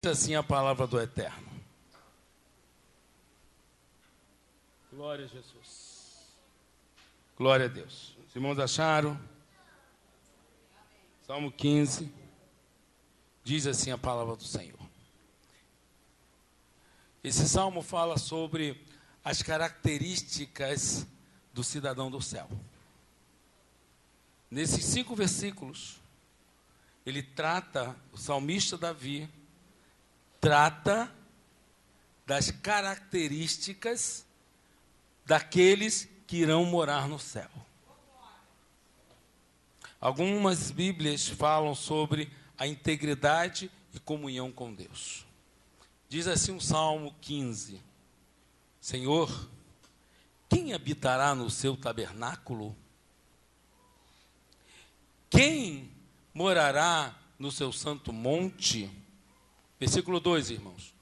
Assim a palavra do Eterno. Glória a Jesus. Glória a Deus. Os irmãos acharam? Salmo 15. Diz assim a palavra do Senhor. Esse salmo fala sobre as características do cidadão do céu. Nesses 5 versículos, ele trata, o salmista Davi, trata das características daqueles que irão morar no céu. Algumas Bíblias falam sobre a integridade e comunhão com Deus. Diz assim o Salmo 15: Senhor, quem habitará no seu tabernáculo? Quem morará no seu santo monte? Versículo 2, irmãos.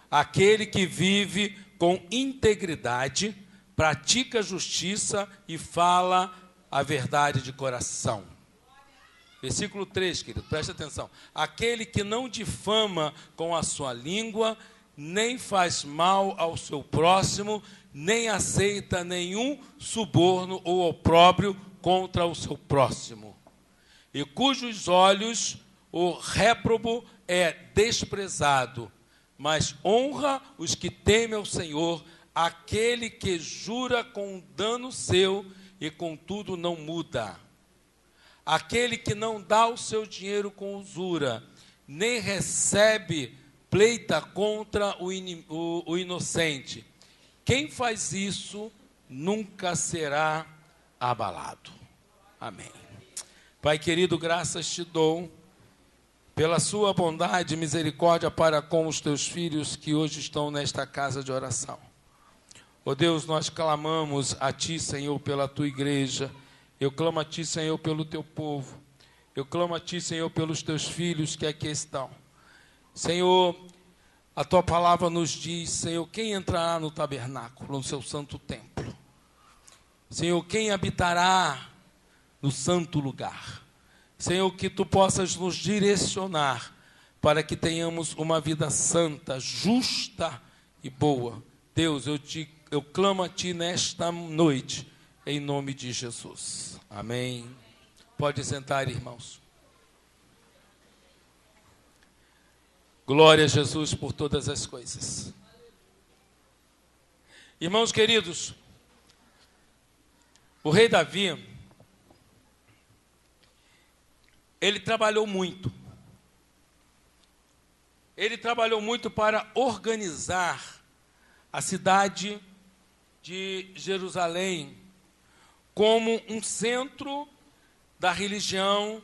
Aquele que vive com integridade, pratica a justiça e fala a verdade de coração. Versículo 3, querido, preste atenção. Aquele que não difama com a sua língua, nem faz mal ao seu próximo, nem aceita nenhum suborno ou opróbrio contra o seu próximo. E cujos olhos o réprobo é desprezado, mas honra os que temem ao Senhor, aquele que jura com dano seu e contudo não muda. Aquele que não dá o seu dinheiro com usura, nem recebe pleita contra o inocente. Quem faz isso nunca será abalado. Amém. Pai querido, graças te dou pela sua bondade e misericórdia para com os teus filhos que hoje estão nesta casa de oração. Ó Deus, nós clamamos a ti, Senhor, pela tua igreja. Eu clamo a ti, Senhor, pelo teu povo. Eu clamo a ti, Senhor, pelos teus filhos que aqui estão. Senhor, a tua palavra nos diz, Senhor, quem entrará no tabernáculo, no seu santo templo? Senhor, quem habitará no santo lugar? Senhor, que tu possas nos direcionar para que tenhamos uma vida santa, justa e boa. Deus, eu clamo a ti nesta noite, em nome de Jesus. Amém. Pode sentar, irmãos. Glória a Jesus por todas as coisas. Irmãos queridos, o rei Davi, ele trabalhou muito. Ele trabalhou muito para organizar a cidade de Jerusalém como um centro da religião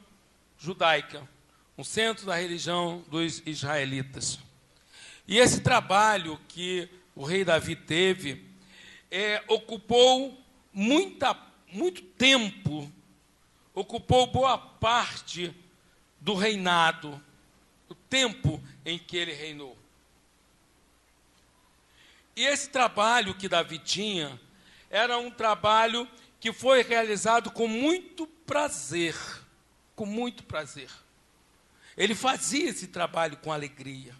judaica, um centro da religião dos israelitas. E esse trabalho que o rei Davi teve ocupou muito tempo, ocupou boa parte do reinado, o tempo em que ele reinou. E esse trabalho que Davi tinha era um trabalho que foi realizado com muito prazer, com muito prazer. Ele fazia esse trabalho com alegria.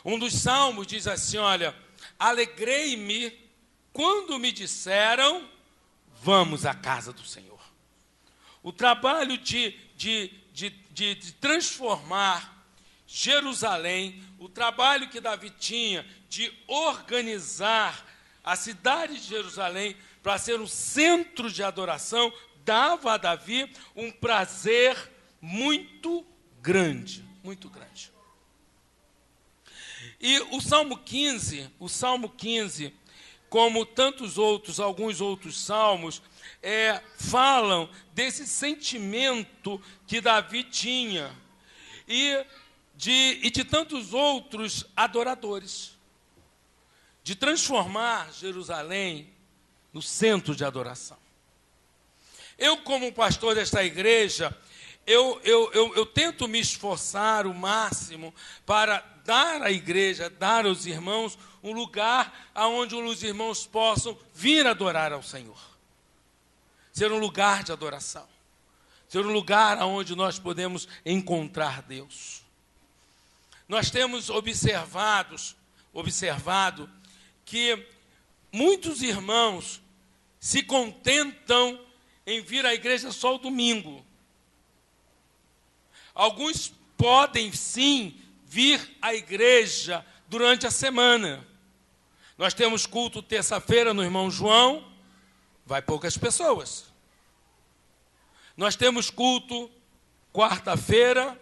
Um dos salmos diz assim, olha, alegrei-me quando me disseram, vamos à casa do Senhor. O trabalho de transformar Jerusalém, o trabalho que Davi tinha de organizar a cidade de Jerusalém para ser um centro de adoração, dava a Davi um prazer muito grande, muito grande. E o Salmo 15, como tantos outros, alguns outros salmos, falam desse sentimento que Davi tinha e de tantos outros adoradores, de transformar Jerusalém no centro de adoração. Eu, como pastor desta igreja, eu tento me esforçar o máximo para dar à igreja, dar aos irmãos, um lugar onde os irmãos possam vir adorar ao Senhor. Ser um lugar de adoração. Ser um lugar onde nós podemos encontrar Deus. Nós temos observado que muitos irmãos se contentam em vir à igreja só o domingo. Alguns podem, sim, vir à igreja durante a semana. Nós temos culto terça-feira no irmão João, vai poucas pessoas. Nós temos culto quarta-feira,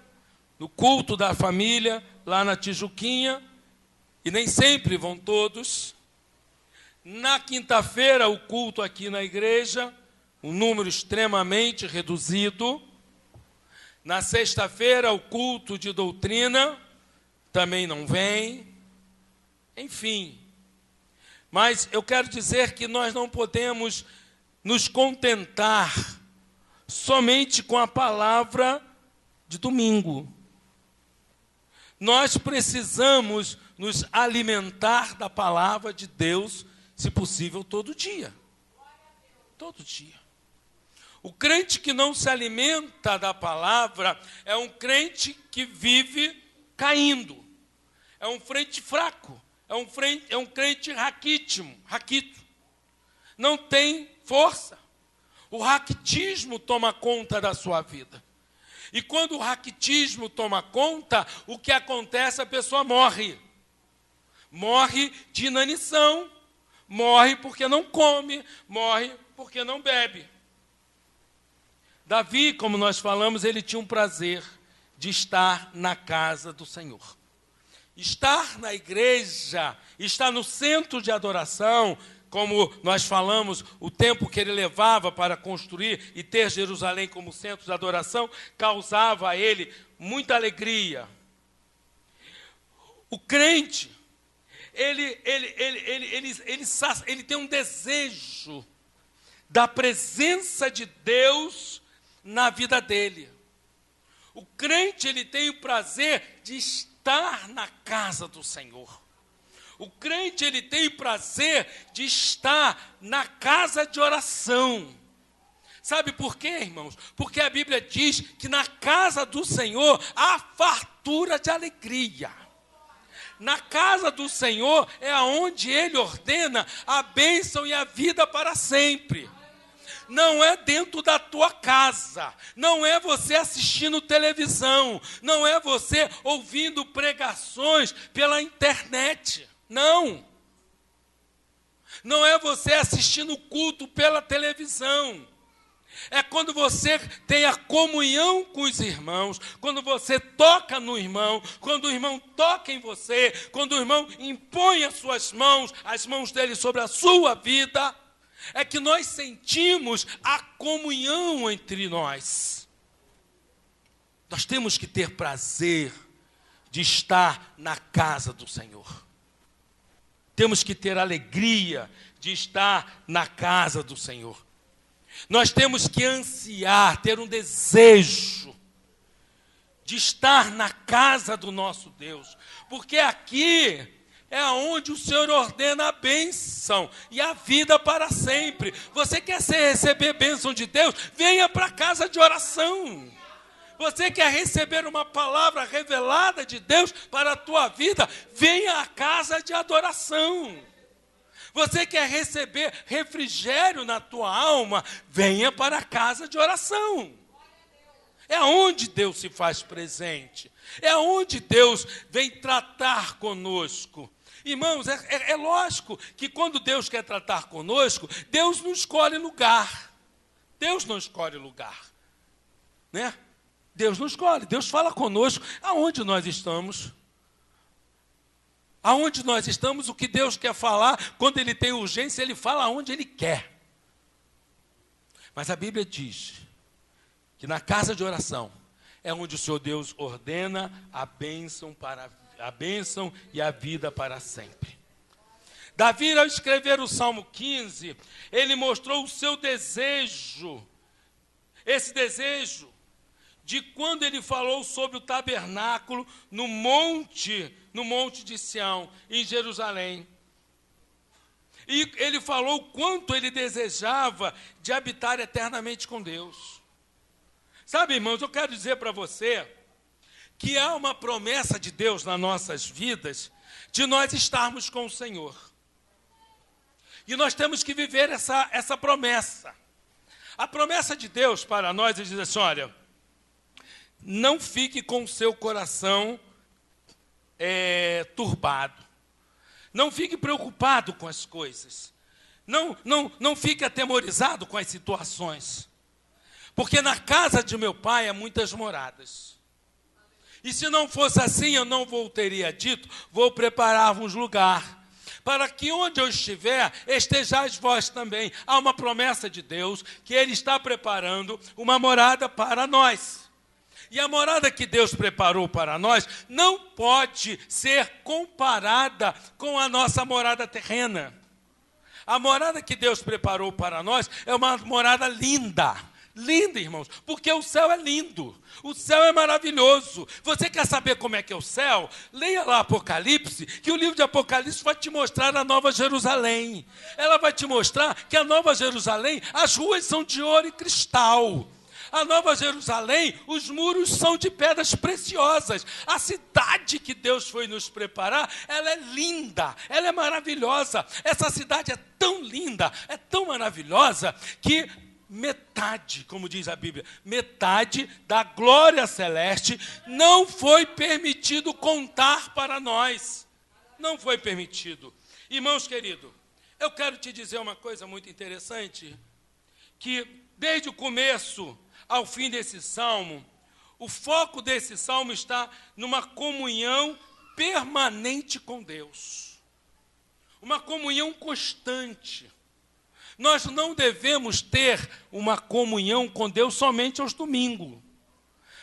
no culto da família, lá na Tijuquinha, e nem sempre vão todos. Na quinta-feira, o culto aqui na igreja, um número extremamente reduzido. Na sexta-feira, o culto de doutrina, também não vem. Enfim. Mas eu quero dizer que nós não podemos nos contentar somente com a palavra de domingo. Nós precisamos nos alimentar da palavra de Deus, se possível, todo dia. Todo dia. O crente que não se alimenta da palavra é um crente que vive caindo. É um crente fraco. É um crente raquito. Não tem força. O raquitismo toma conta da sua vida. E quando o raquitismo toma conta, o que acontece? A pessoa morre. Morre de inanição. Morre porque não come. Morre porque não bebe. Davi, como nós falamos, ele tinha um prazer de estar na casa do Senhor. Estar na igreja, estar no centro de adoração, como nós falamos, o tempo que ele levava para construir e ter Jerusalém como centro de adoração, causava a ele muita alegria. O crente, ele tem um desejo da presença de Deus na vida dele. O crente, ele tem o prazer de estar na casa do Senhor. O crente, ele tem o prazer de estar na casa de oração. Sabe por quê, irmãos? Porque a Bíblia diz que na casa do Senhor há fartura de alegria. Na casa do Senhor é aonde Ele ordena a bênção e a vida para sempre. Não é dentro da tua casa, não é você assistindo televisão, não é você ouvindo pregações pela internet, não. Não é você assistindo culto pela televisão. É quando você tem a comunhão com os irmãos, quando você toca no irmão, quando o irmão toca em você, quando o irmão impõe as suas mãos, as mãos dele sobre a sua vida, é que nós sentimos a comunhão entre nós. Nós temos que ter prazer de estar na casa do Senhor. Temos que ter alegria de estar na casa do Senhor. Nós temos que ansiar, ter um desejo de estar na casa do nosso Deus. Porque aqui é onde o Senhor ordena a bênção e a vida para sempre. Você quer receber bênção de Deus? Venha para a casa de oração. Você quer receber uma palavra revelada de Deus para a tua vida? Venha à casa de adoração. Você quer receber refrigério na tua alma? Venha para a casa de oração. É onde Deus se faz presente. É onde Deus vem tratar conosco. Irmãos, é lógico que quando Deus quer tratar conosco, Deus não escolhe lugar. Deus não escolhe lugar. Né? Deus não escolhe. Deus fala conosco aonde nós estamos. Aonde nós estamos, o que Deus quer falar, quando Ele tem urgência, Ele fala aonde Ele quer. Mas a Bíblia diz que na casa de oração é onde o Senhor Deus ordena a bênção e a vida para sempre. Davi, ao escrever o Salmo 15, ele mostrou o seu desejo, esse desejo de quando ele falou sobre o tabernáculo no monte de Sião, em Jerusalém. E ele falou o quanto ele desejava de habitar eternamente com Deus. Sabe, irmãos, eu quero dizer para você que há uma promessa de Deus nas nossas vidas, de nós estarmos com o Senhor. E nós temos que viver essa promessa. A promessa de Deus para nós é dizer assim, olha, não fique com o seu coração turbado. Não fique preocupado com as coisas. Não fique atemorizado com as situações. Porque na casa de meu pai há muitas moradas. E se não fosse assim, eu não teria dito, vou preparar-vos lugar, para que onde eu estiver, estejais vós também. Há uma promessa de Deus, que Ele está preparando uma morada para nós. E a morada que Deus preparou para nós não pode ser comparada com a nossa morada terrena. A morada que Deus preparou para nós é uma morada linda. Linda, irmãos, porque o céu é lindo, o céu é maravilhoso. Você quer saber como é que é o céu? Leia lá Apocalipse, que o livro de Apocalipse vai te mostrar a Nova Jerusalém. Ela vai te mostrar que a Nova Jerusalém, as ruas são de ouro e cristal. A Nova Jerusalém, os muros são de pedras preciosas. A cidade que Deus foi nos preparar, ela é linda, ela é maravilhosa. Essa cidade é tão linda, é tão maravilhosa, que metade, como diz a Bíblia, metade da glória celeste não foi permitido contar para nós. Não foi permitido. Irmãos queridos, eu quero te dizer uma coisa muito interessante, que desde o começo ao fim desse salmo, o foco desse salmo está numa comunhão permanente com Deus. Uma comunhão constante. Nós não devemos ter uma comunhão com Deus somente aos domingos.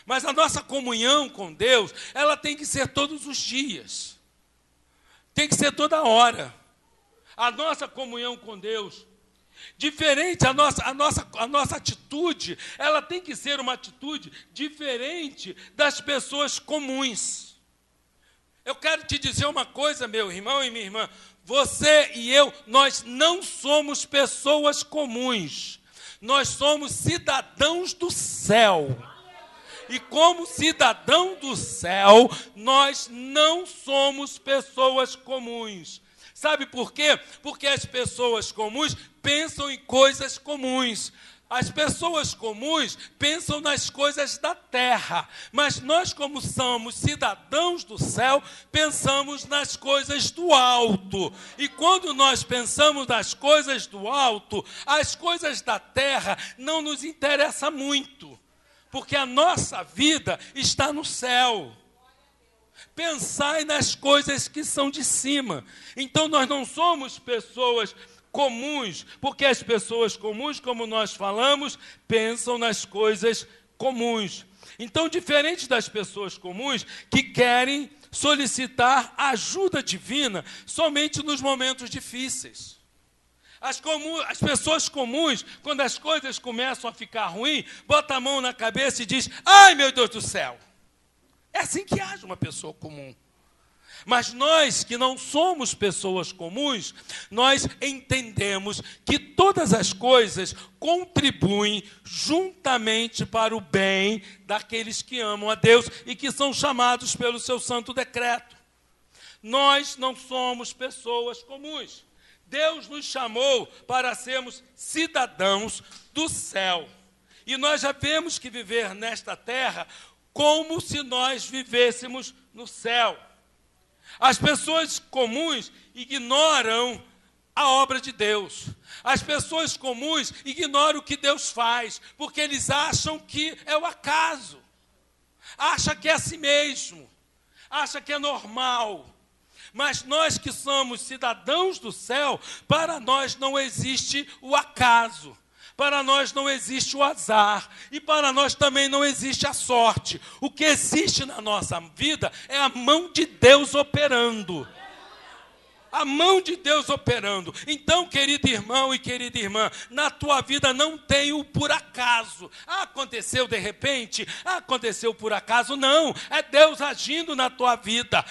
Mas a nossa comunhão com Deus, ela tem que ser todos os dias. Tem que ser toda hora. A nossa comunhão com Deus, diferente, a nossa atitude, ela tem que ser uma atitude diferente das pessoas comuns. Eu quero te dizer uma coisa, meu irmão e minha irmã. Você e eu, nós não somos pessoas comuns. Nós somos cidadãos do céu. E como cidadão do céu, nós não somos pessoas comuns. Sabe por quê? Porque as pessoas comuns pensam em coisas comuns. As pessoas comuns pensam nas coisas da terra, mas nós, como somos cidadãos do céu, pensamos nas coisas do alto. E quando nós pensamos nas coisas do alto, as coisas da terra não nos interessam muito, porque a nossa vida está no céu. Pensai nas coisas que são de cima. Então nós não somos pessoas comuns, porque as pessoas comuns, como nós falamos, pensam nas coisas comuns. Então, diferente das pessoas comuns que querem solicitar ajuda divina somente nos momentos difíceis. As pessoas comuns, quando as coisas começam a ficar ruins, bota a mão na cabeça e diz, ai meu Deus do céu. É assim que age uma pessoa comum. Mas nós que não somos pessoas comuns, nós entendemos que todas as coisas contribuem juntamente para o bem daqueles que amam a Deus e que são chamados pelo seu santo decreto. Nós não somos pessoas comuns. Deus nos chamou para sermos cidadãos do céu. E nós já temos que viver nesta terra como se nós vivêssemos no céu. As pessoas comuns ignoram a obra de Deus. As pessoas comuns ignoram o que Deus faz, porque eles acham que é o acaso. Acham que é assim mesmo. Acham que é normal. Mas nós que somos cidadãos do céu, para nós não existe o acaso. Para nós não existe o azar, e para nós também não existe a sorte. O que existe na nossa vida é a mão de Deus operando. A mão de Deus operando. Então, querido irmão e querida irmã, na tua vida não tem o por acaso. Aconteceu de repente? Aconteceu por acaso? Não, é Deus agindo na tua vida.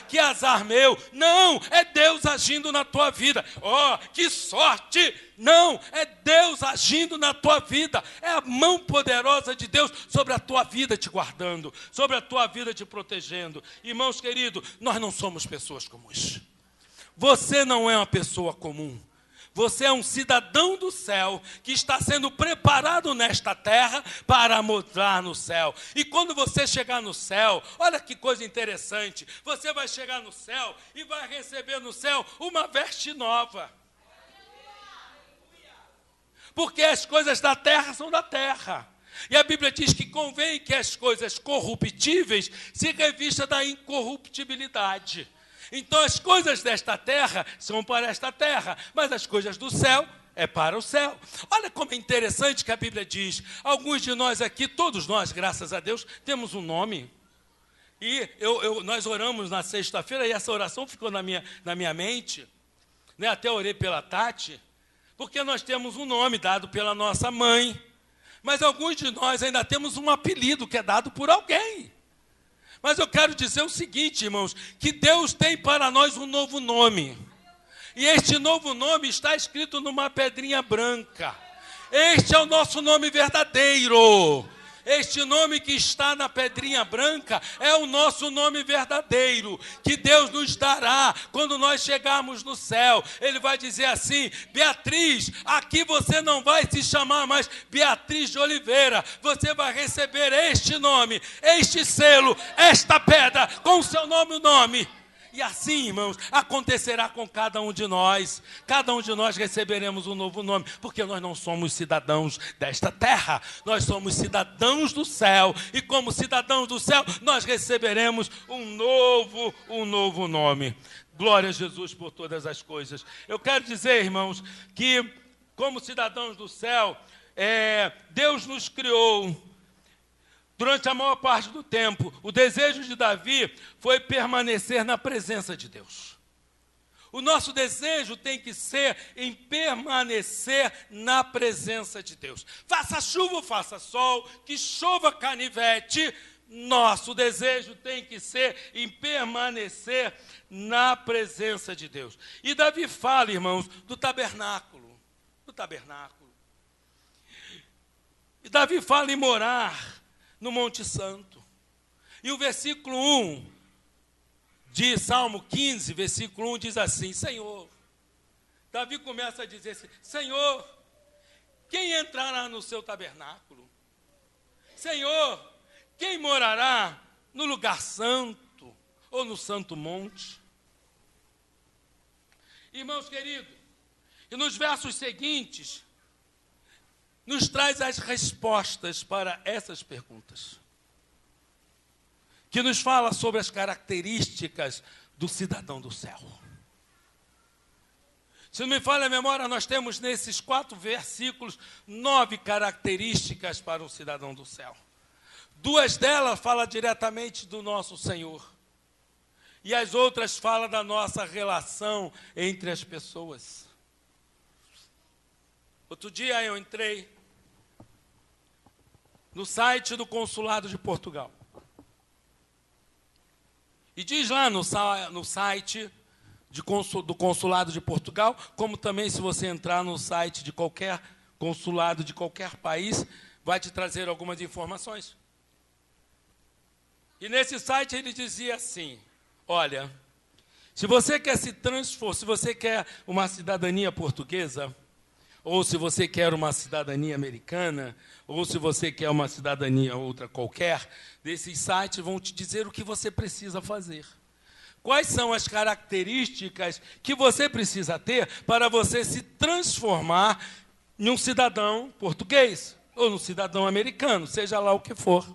Que azar meu. Não, é Deus agindo na tua vida. Oh, que sorte! Não, é Deus agindo na tua vida. É a mão poderosa de Deus sobre a tua vida te guardando, sobre a tua vida te protegendo. Irmãos queridos, nós não somos pessoas comuns. Você não é uma pessoa comum. Você é um cidadão do céu que está sendo preparado nesta terra para morar no céu. E quando você chegar no céu, olha que coisa interessante. Você vai chegar no céu e vai receber no céu uma veste nova. Porque as coisas da terra são da terra. E a Bíblia diz que convém que as coisas corruptíveis se revistam da incorruptibilidade. Então as coisas desta terra são para esta terra, mas as coisas do céu é para o céu. Olha como é interessante que a Bíblia diz. Alguns de nós aqui, todos nós, graças a Deus, temos um nome. E nós oramos na sexta-feira e essa oração ficou na minha mente. Né? Até orei pela Tati, porque nós temos um nome dado pela nossa mãe. Mas alguns de nós ainda temos um apelido que é dado por alguém. Mas eu quero dizer o seguinte, irmãos, que Deus tem para nós um novo nome. E este novo nome está escrito numa pedrinha branca. Este é o nosso nome verdadeiro. Este nome que está na pedrinha branca é o nosso nome verdadeiro, que Deus nos dará quando nós chegarmos no céu. Ele vai dizer assim: Beatriz, aqui você não vai se chamar mais Beatriz de Oliveira, você vai receber este nome, este selo, esta pedra, com o seu nome. E assim, irmãos, acontecerá com cada um de nós. Cada um de nós receberemos um novo nome, porque nós não somos cidadãos desta terra, nós somos cidadãos do céu. E como cidadãos do céu, nós receberemos um novo nome. Glória a Jesus por todas as coisas. Eu quero dizer, irmãos, que como cidadãos do céu, Deus nos criou. Durante a maior parte do tempo, o desejo de Davi foi permanecer na presença de Deus. O nosso desejo tem que ser em permanecer na presença de Deus. Faça chuva ou faça sol, que chova canivete, nosso desejo tem que ser em permanecer na presença de Deus. E Davi fala, irmãos, do tabernáculo. E Davi fala em morar no Monte Santo. E o versículo 1 de Salmo 15, versículo 1 diz assim: Senhor, Davi começa a dizer assim: Senhor, quem entrará no seu tabernáculo? Senhor, quem morará no lugar santo ou no santo monte? Irmãos queridos, e nos versos seguintes nos traz as respostas para essas perguntas, que nos fala sobre as características do cidadão do céu. Se não me falha a memória, nós temos nesses 4 versículos 9 características para um cidadão do céu. 2 delas falam diretamente do nosso Senhor, e as outras falam da nossa relação entre as pessoas. Outro dia eu entrei no site do Consulado de Portugal. E diz lá no site do Consulado de Portugal, como também se você entrar no site de qualquer consulado de qualquer país, vai te trazer algumas informações. E nesse site ele dizia assim: olha, se você quer se transformar, se você quer uma cidadania portuguesa, ou se você quer uma cidadania americana, ou se você quer uma cidadania outra qualquer, desses sites vão te dizer o que você precisa fazer. Quais são as características que você precisa ter para você se transformar em um cidadão português, ou num cidadão americano, seja lá o que for.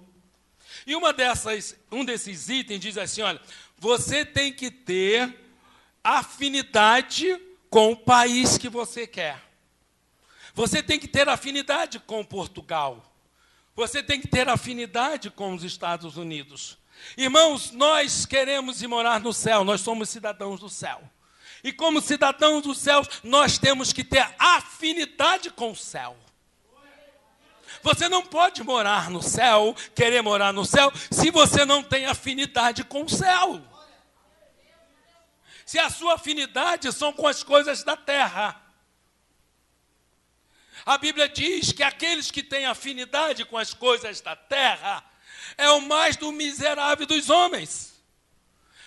E um desses itens diz assim: olha, você tem que ter afinidade com o país que você quer. Você tem que ter afinidade com Portugal. Você tem que ter afinidade com os Estados Unidos. Irmãos, nós queremos ir morar no céu, nós somos cidadãos do céu. E como cidadãos dos céus, nós temos que ter afinidade com o céu. Você não pode morar no céu, querer morar no céu, se você não tem afinidade com o céu. Se a sua afinidade são com as coisas da terra. A Bíblia diz que aqueles que têm afinidade com as coisas da terra é o mais do miserável dos homens.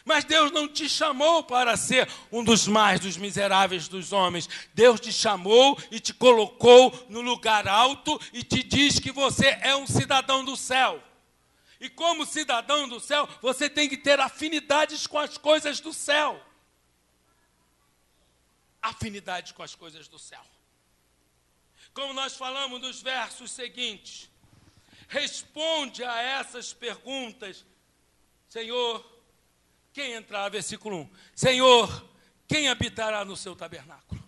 Mas Deus não te chamou para ser um dos mais dos miseráveis dos homens. Deus te chamou e te colocou no lugar alto e te diz que você é um cidadão do céu. E como cidadão do céu, você tem que ter afinidades com as coisas do céu. Afinidade com as coisas do céu. Como nós falamos nos versos seguintes, responde a essas perguntas, Senhor, quem entrará, versículo 1, Senhor, quem habitará no seu tabernáculo?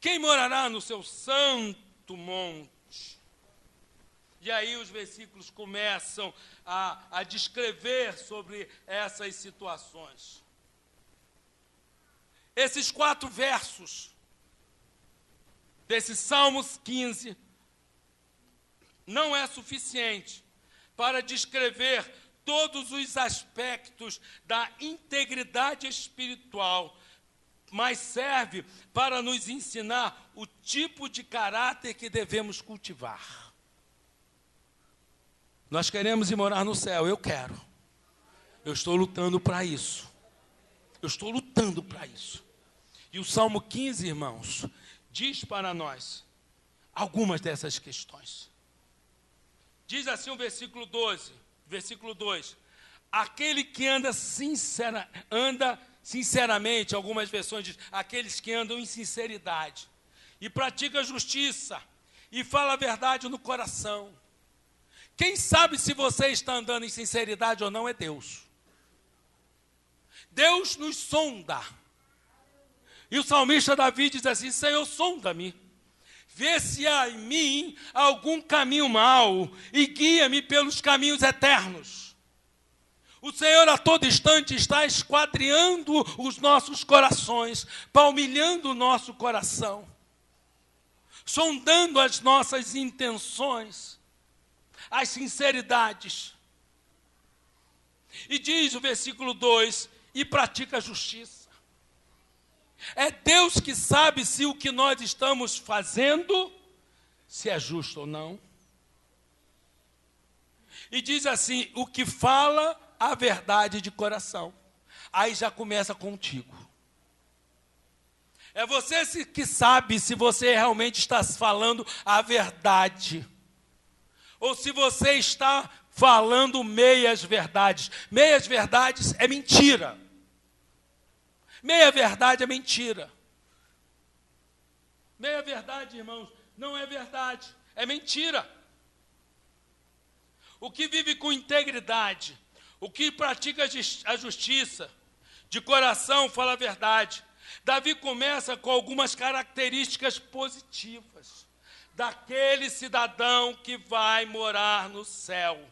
Quem morará no seu santo monte? E aí os versículos começam a descrever sobre essas situações. Esses 4 versos desse Salmos 15 não é suficiente para descrever todos os aspectos da integridade espiritual, mas serve para nos ensinar o tipo de caráter que devemos cultivar. Nós queremos ir morar no céu, eu quero. Eu estou lutando para isso. Eu estou lutando para isso. E o Salmo 15, irmãos, diz para nós algumas dessas questões. Diz assim o versículo 2, aquele que anda sinceramente, algumas versões dizem, aqueles que andam em sinceridade, e pratica a justiça, e fala a verdade no coração. Quem sabe se você está andando em sinceridade ou não é Deus. Deus nos sonda. E o salmista Davi diz assim, Senhor, sonda-me. Vê se há em mim algum caminho mau e guia-me pelos caminhos eternos. O Senhor a todo instante está esquadriando os nossos corações, palmilhando o nosso coração, sondando as nossas intenções, as sinceridades. E diz o versículo 2, e pratica a justiça. É Deus que sabe se o que nós estamos fazendo, se é justo ou não. E diz assim, o que fala a verdade de coração. Aí já começa contigo. É você que sabe se você realmente está falando a verdade. Ou se você está falando meias verdades. Meias verdades é mentira. Meia verdade é mentira. Meia verdade, irmãos, não é verdade, é mentira. O que vive com integridade, o que pratica a justiça, de coração fala a verdade. Davi começa com algumas características positivas daquele cidadão que vai morar no céu.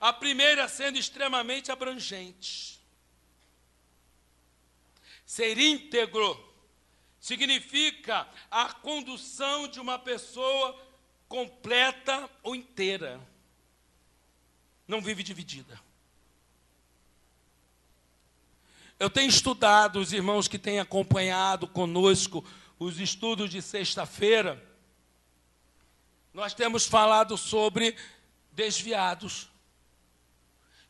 A primeira sendo extremamente abrangente. Ser íntegro significa a condução de uma pessoa completa ou inteira. Não vive dividida. Eu tenho estudado, os irmãos que têm acompanhado conosco os estudos de sexta-feira, nós temos falado sobre desviados.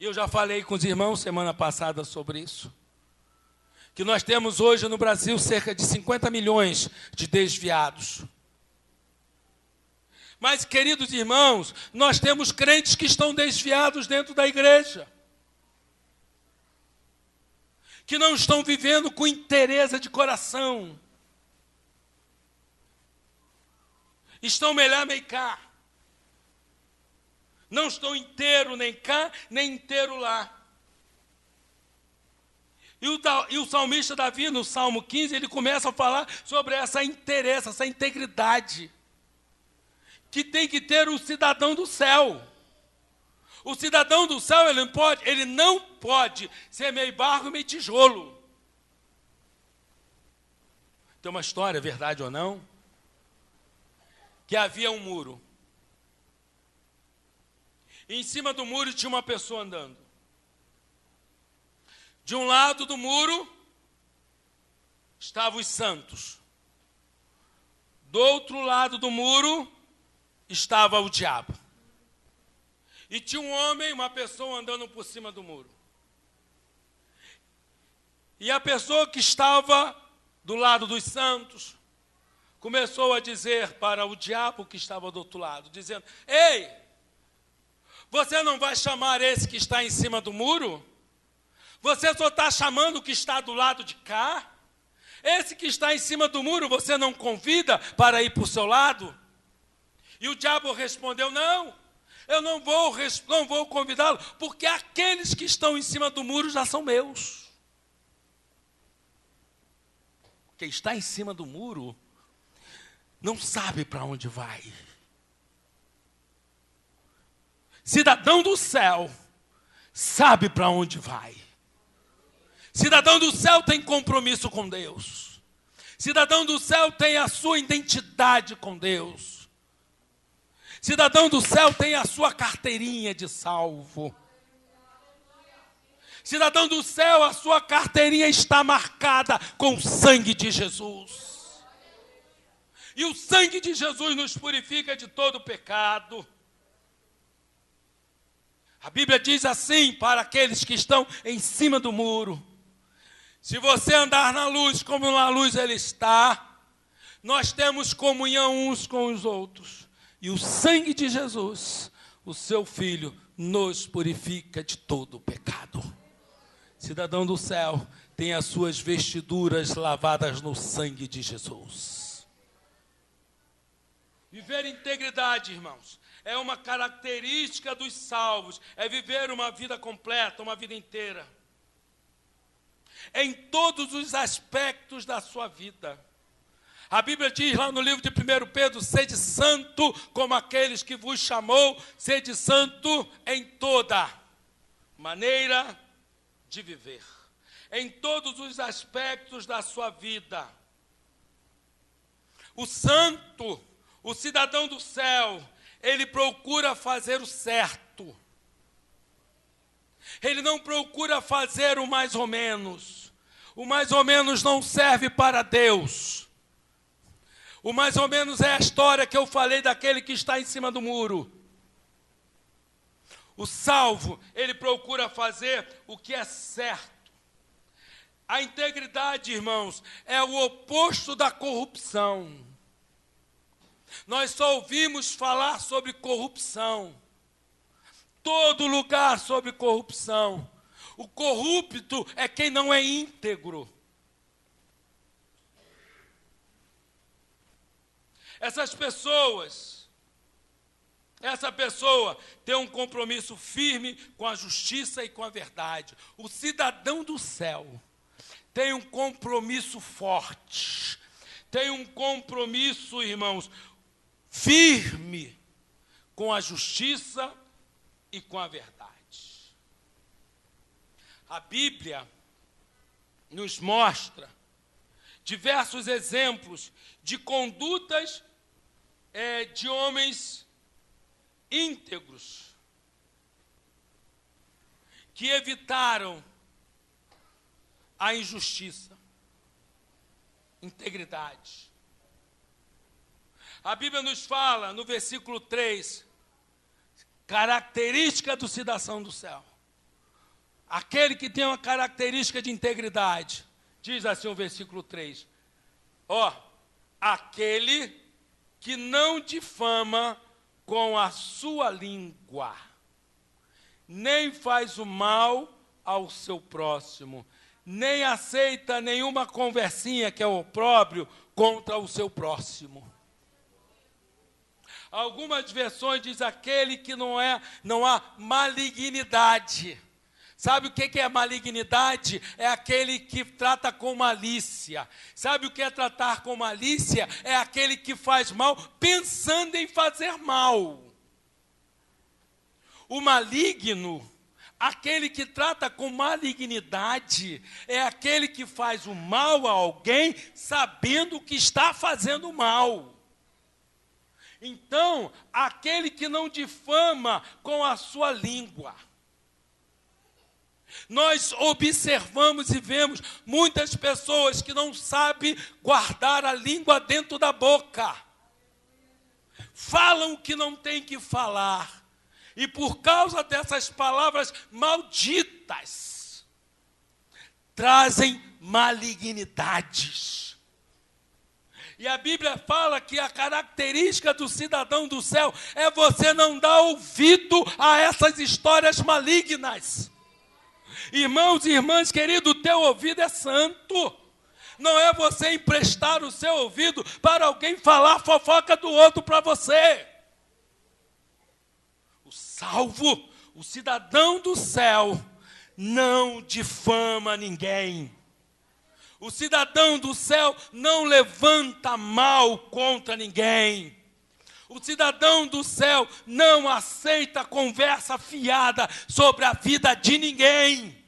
E eu já falei com os irmãos semana passada sobre isso. Que nós temos hoje no Brasil cerca de 50 milhões de desviados. Mas, queridos irmãos, nós temos crentes que estão desviados dentro da igreja. Que não estão vivendo com inteireza de coração. Estão melhor meio cá. Não estão inteiro nem cá, nem inteiro lá. E o salmista Davi, no Salmo 15, ele começa a falar sobre essa inteireza, essa integridade que tem que ter o cidadão do céu. O cidadão do céu, ele não pode ser meio barro, meio tijolo. tem uma história, verdade ou não, que havia um muro. E em cima do muro tinha uma pessoa andando. De um lado do muro estavam os santos. Do outro lado do muro estava o diabo. E tinha um homem, uma pessoa andando por cima do muro. E a pessoa que estava do lado dos santos começou a dizer para o diabo que estava do outro lado, dizendo: ei, você não vai chamar esse que está em cima do muro? Você só está chamando o que está do lado de cá? Esse que está em cima do muro, você não convida para ir para o seu lado? E o diabo respondeu: não, eu não vou convidá-lo, porque aqueles que estão em cima do muro já são meus. Quem está em cima do muro não sabe para onde vai. Cidadão do céu sabe para onde vai. Cidadão do céu tem compromisso com Deus. Cidadão do céu tem a sua identidade com Deus. Cidadão do céu tem a sua carteirinha de salvo. Cidadão do céu, a sua carteirinha está marcada com o sangue de Jesus. E o sangue de Jesus nos purifica de todo pecado. A Bíblia diz assim para aqueles que estão em cima do muro: se você andar na luz como na luz ele está, nós temos comunhão uns com os outros. E o sangue de Jesus, o seu Filho, nos purifica de todo o pecado. Cidadão do céu tem as suas vestiduras lavadas no sangue de Jesus. Viver integridade, irmãos, é uma característica dos salvos. É viver uma vida completa, uma vida inteira. Em todos os aspectos da sua vida. A Bíblia diz lá no livro de 1 Pedro: sede santo como aqueles que vos chamou, sede santo em toda maneira de viver. Em todos os aspectos da sua vida. O santo, o cidadão do céu, ele procura fazer o certo. Ele não procura fazer o mais ou menos. O mais ou menos não serve para Deus. O mais ou menos é a história que eu falei daquele que está em cima do muro. O salvo, ele procura fazer o que é certo. A integridade, irmãos, é o oposto da corrupção. Nós só ouvimos falar sobre corrupção. Todo lugar sobre corrupção. O corrupto é quem não é íntegro. Essa pessoa tem um compromisso firme com a justiça e com a verdade. O cidadão do céu tem um compromisso forte. Tem um compromisso, irmãos, firme com a justiça e com a verdade. A Bíblia nos mostra diversos exemplos de condutas de homens íntegros que evitaram a injustiça, integridade. A Bíblia nos fala no versículo 3, característica do cidadão do céu. Aquele que tem uma característica de integridade. Diz assim o versículo 3. Aquele que não difama com a sua língua, nem faz o mal ao seu próximo, nem aceita nenhuma conversinha que é opróbrio contra o seu próximo. Algumas versões diz aquele que não há malignidade. Sabe o que é malignidade? É aquele que trata com malícia. Sabe o que é tratar com malícia? É aquele que faz mal pensando em fazer mal. O maligno Aquele que trata com malignidade é aquele que faz o mal a alguém sabendo que está fazendo mal. Então, aquele que não difama com a sua língua. Nós observamos e vemos muitas pessoas que não sabem guardar a língua dentro da boca. Falam o que não tem que falar. E por causa dessas palavras malditas, trazem malignidades. E a Bíblia fala que a característica do cidadão do céu é você não dar ouvido a essas histórias malignas. Irmãos e irmãs queridos, o teu ouvido é santo. Não é você emprestar o seu ouvido para alguém falar fofoca do outro para você. O salvo, o cidadão do céu, não difama ninguém. O cidadão do céu não levanta mal contra ninguém. O cidadão do céu não aceita conversa fiada sobre a vida de ninguém.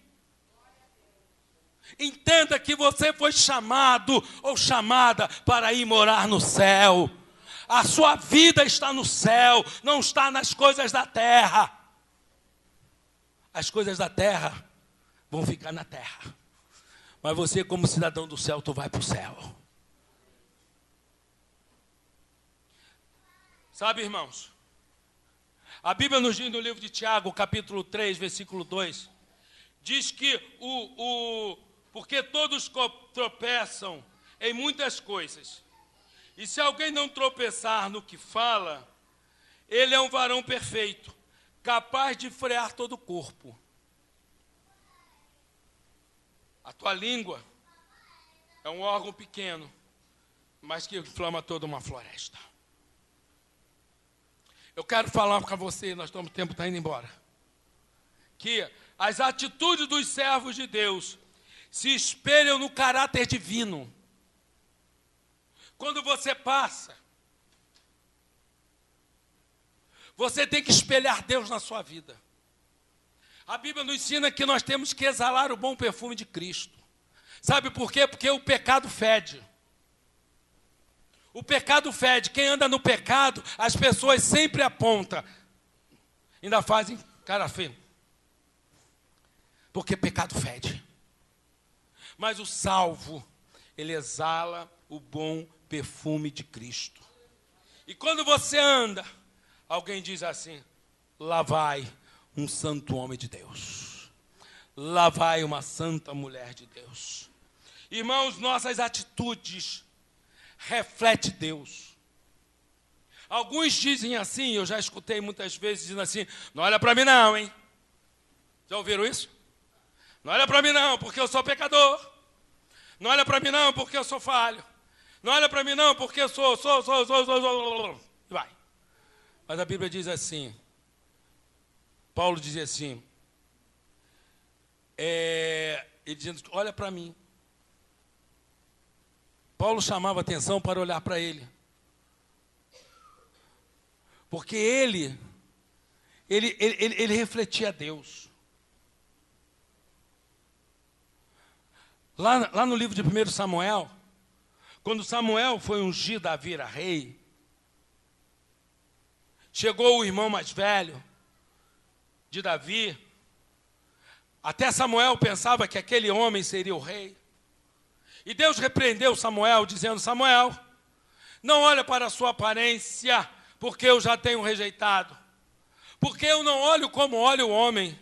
Entenda que você foi chamado ou chamada para ir morar no céu. A sua vida está no céu, não está nas coisas da terra. As coisas da terra vão ficar na terra. Mas você, como cidadão do céu, tu vai para o céu. Sabe, irmãos, a Bíblia nos diz no livro de Tiago, capítulo 3, versículo 2, diz que porque todos tropeçam em muitas coisas. E se alguém não tropeçar no que fala, ele é um varão perfeito, capaz de frear todo o corpo. A tua língua é um órgão pequeno, mas que inflama toda uma floresta. Eu quero falar para você, o tempo está indo embora, que as atitudes dos servos de Deus se espelham no caráter divino. Quando você passa, você tem que espelhar Deus na sua vida. A Bíblia nos ensina que nós temos que exalar o bom perfume de Cristo. Sabe por quê? Porque o pecado fede. O pecado fede. Quem anda no pecado, as pessoas sempre apontam. Ainda fazem cara feia. Porque pecado fede. Mas o salvo, ele exala o bom perfume de Cristo. E quando você anda, alguém diz assim: lá vai um santo homem de Deus. Lá vai uma santa mulher de Deus. Irmãos, nossas atitudes refletem Deus. Alguns dizem assim, eu já escutei muitas vezes dizendo assim: não olha para mim não, hein? Já ouviram isso? Não olha para mim não, porque eu sou pecador. Não olha para mim não, porque eu sou falho. Não olha para mim não, porque eu sou. Vai. Mas a Bíblia diz assim, Paulo dizia assim, ele dizendo: olha para mim. Paulo chamava atenção para olhar para ele. Porque ele refletia a Deus. Lá no livro de 1 Samuel, quando Samuel foi ungir Davi a rei, chegou o irmão mais velho de Davi. Até Samuel pensava que aquele homem seria o rei. E Deus repreendeu Samuel, dizendo: Samuel, não olha para a sua aparência, porque eu já tenho rejeitado. Porque eu não olho como olha o homem.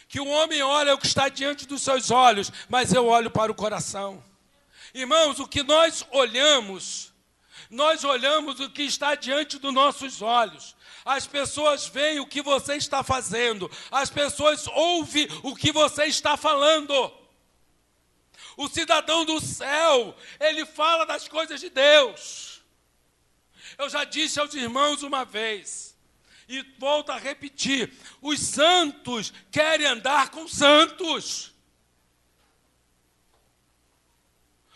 Que o homem olha o que está diante dos seus olhos, mas eu olho para o coração. Irmãos, o que nós olhamos o que está diante dos nossos olhos. As pessoas veem o que você está fazendo. As pessoas ouvem o que você está falando. O cidadão do céu, ele fala das coisas de Deus. Eu já disse aos irmãos uma vez, e volto a repetir: os santos querem andar com santos.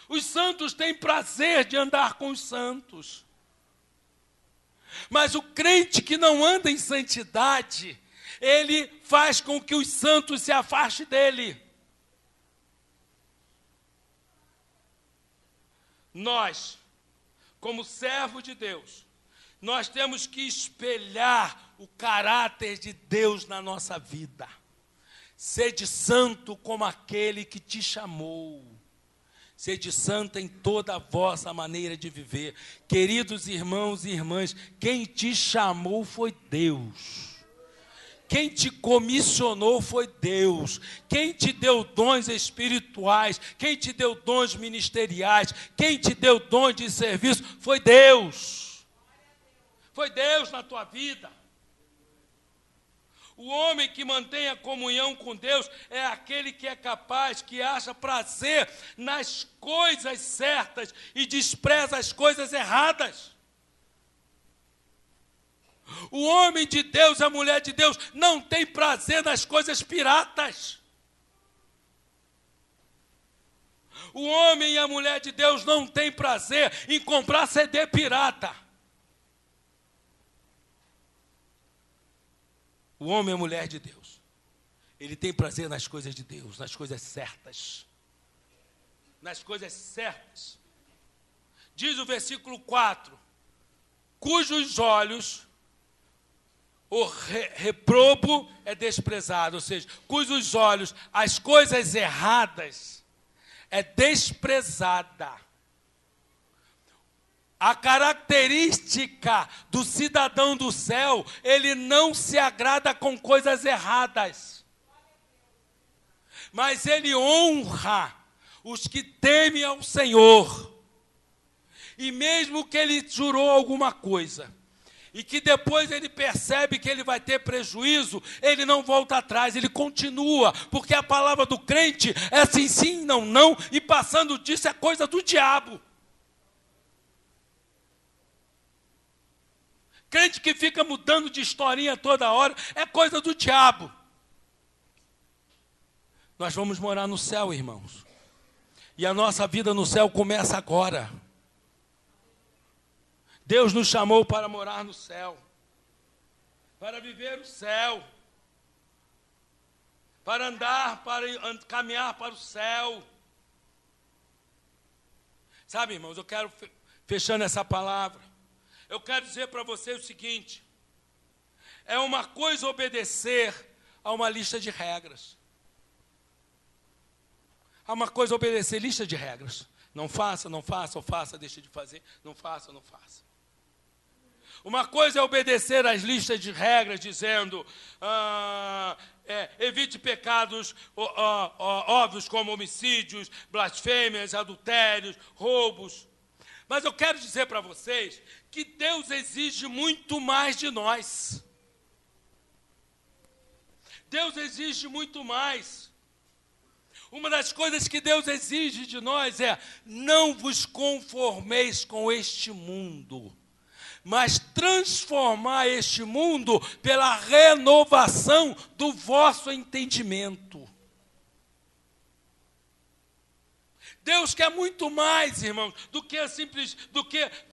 Os santos têm prazer de andar com os santos. Mas o crente que não anda em santidade, ele faz com que os santos se afastem dele. Nós, como servo de Deus, nós temos que espelhar o caráter de Deus na nossa vida. Sede santo como aquele que te chamou. Sede santa em toda a vossa maneira de viver. Queridos irmãos e irmãs, quem te chamou foi Deus. Quem te comissionou foi Deus. Quem te deu dons espirituais, quem te deu dons ministeriais, quem te deu dons de serviço foi Deus. Foi Deus na tua vida. O homem que mantém a comunhão com Deus é aquele que é capaz, que acha prazer nas coisas certas e despreza as coisas erradas. O homem de Deus, a mulher de Deus, não tem prazer nas coisas piratas. O homem e a mulher de Deus não tem prazer em comprar CD pirata. O homem e a mulher de Deus, ele tem prazer nas coisas de Deus, nas coisas certas. Nas coisas certas. Diz o versículo 4, cujos olhos o reprobo é desprezado, ou seja, cujos olhos as coisas erradas é desprezada. A característica do cidadão do céu, ele não se agrada com coisas erradas, mas ele honra os que temem ao Senhor. E mesmo que ele jurou alguma coisa, e que depois ele percebe que ele vai ter prejuízo, ele não volta atrás, ele continua, porque a palavra do crente é sim, sim, não, não, e passando disso é coisa do diabo. Crente que fica mudando de historinha toda hora é coisa do diabo. Nós vamos morar no céu, irmãos. E a nossa vida no céu começa agora. Deus nos chamou para morar no céu, para viver o céu, para andar, para caminhar para o céu. Sabe, irmãos, eu quero, fechando essa palavra, eu quero dizer para vocês o seguinte: é uma coisa obedecer a uma lista de regras. É uma coisa obedecer lista de regras. Não faça, não faça, ou faça, deixa de fazer, não faça, não faça. Uma coisa é obedecer às listas de regras, dizendo, evite pecados óbvios como homicídios, blasfêmias, adultérios, roubos. Mas eu quero dizer para vocês que Deus exige muito mais de nós. Deus exige muito mais. Uma das coisas que Deus exige de nós é: não vos conformeis com este mundo, mas transformar este mundo pela renovação do vosso entendimento. Deus quer muito mais, irmãos, do que